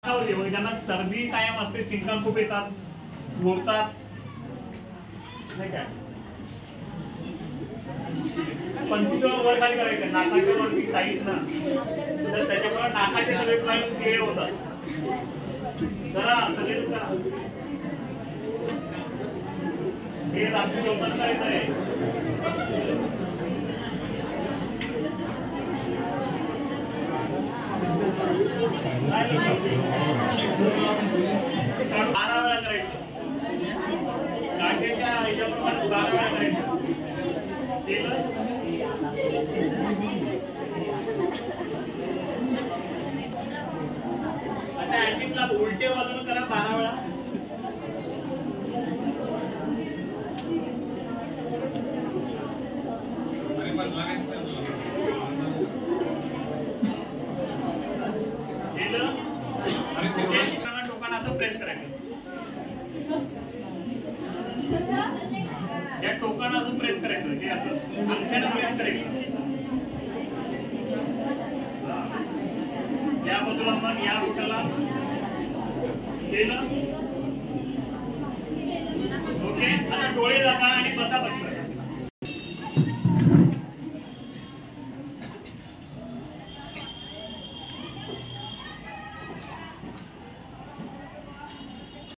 ज्यांना सर्दी कायम असते, शिंका खूप येतात, घोरतात नाही काय, 25 वर खाली करायचं नाकाच्या वरती साईड ना, तर त्याच्यामुळे नाकाचे सगळे प्लान क्लिअर होतात. करा सगळे करा, हे रात्री झोपण करायचं आहे. बारा वेळा करायचं, काठीच्या ह्याच्याप्रमाणे 12 वेळा करायचं. केलं आता ऍसिडला उलटे बाजूने करा 12 वेळा. टोकाला असं प्रेस करायचं, या टोकाला असं प्रेस करायचं, हे असं अंगठ्यानं प्रेस करायचं. या बाजूला पण या बोटाला केलं. ओके, आता डोळे दाबा आणि बसा पटकन.